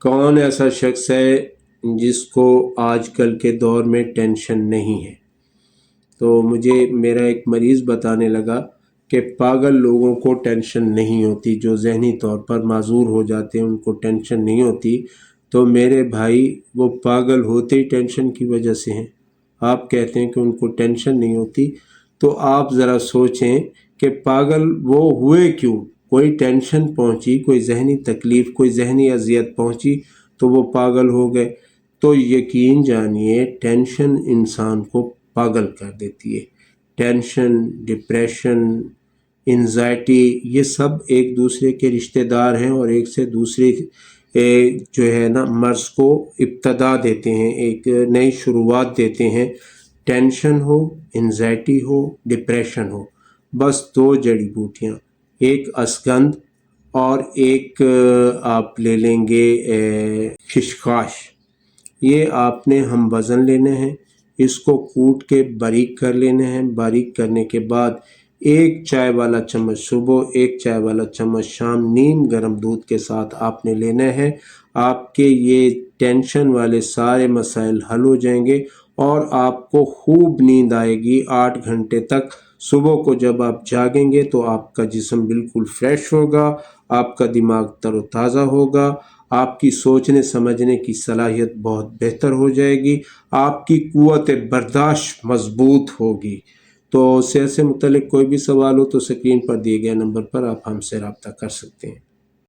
کون ایسا شخص ہے جس کو آج کل کے دور میں ٹینشن نہیں ہے؟ تو مجھے میرا ایک مریض بتانے لگا کہ پاگل لوگوں کو ٹینشن نہیں ہوتی، جو ذہنی طور پر معذور ہو جاتے ہیں ان کو ٹینشن نہیں ہوتی۔ تو میرے بھائی، وہ پاگل ہوتے ہی ٹینشن کی وجہ سے ہیں۔ آپ کہتے ہیں کہ ان کو ٹینشن نہیں ہوتی، تو آپ ذرا سوچیں کہ پاگل وہ ہوئے کیوں؟ کوئی ٹینشن پہنچی، کوئی ذہنی تکلیف، کوئی ذہنی اذیت پہنچی تو وہ پاگل ہو گئے۔ تو یقین جانیے ٹینشن انسان کو پاگل کر دیتی ہے۔ ٹینشن، ڈپریشن، انزائٹی، یہ سب ایک دوسرے کے رشتہ دار ہیں اور ایک سے دوسرے جو ہے نا مرض کو ابتدا دیتے ہیں، ایک نئی شروعات دیتے ہیں۔ ٹینشن ہو، انزائٹی ہو، ڈپریشن ہو، بس دو جڑی بوٹیاں، ایک اسگندھ اور ایک آپ لے لیں گے خشخاش۔ یہ آپ نے ہم وزن لینے ہیں، اس کو کوٹ کے باریک کر لینے ہیں۔ باریک کرنے کے بعد ایک چائے والا چمچ صبح، ایک چائے والا چمچ شام، نیم گرم دودھ کے ساتھ آپ نے لینا ہے۔ آپ کے یہ ٹینشن والے سارے مسائل حل ہو جائیں گے اور آپ کو خوب نیند آئے گی 8 گھنٹے تک۔ صبح کو جب آپ جاگیں گے تو آپ کا جسم بالکل فریش ہوگا، آپ کا دماغ تر و تازہ ہوگا، آپ کی سوچنے سمجھنے کی صلاحیت بہت بہتر ہو جائے گی، آپ کی قوت برداشت مضبوط ہوگی۔ تو صحت سے متعلق کوئی بھی سوال ہو تو اسکرین پر دیے گئے نمبر پر آپ ہم سے رابطہ کر سکتے ہیں۔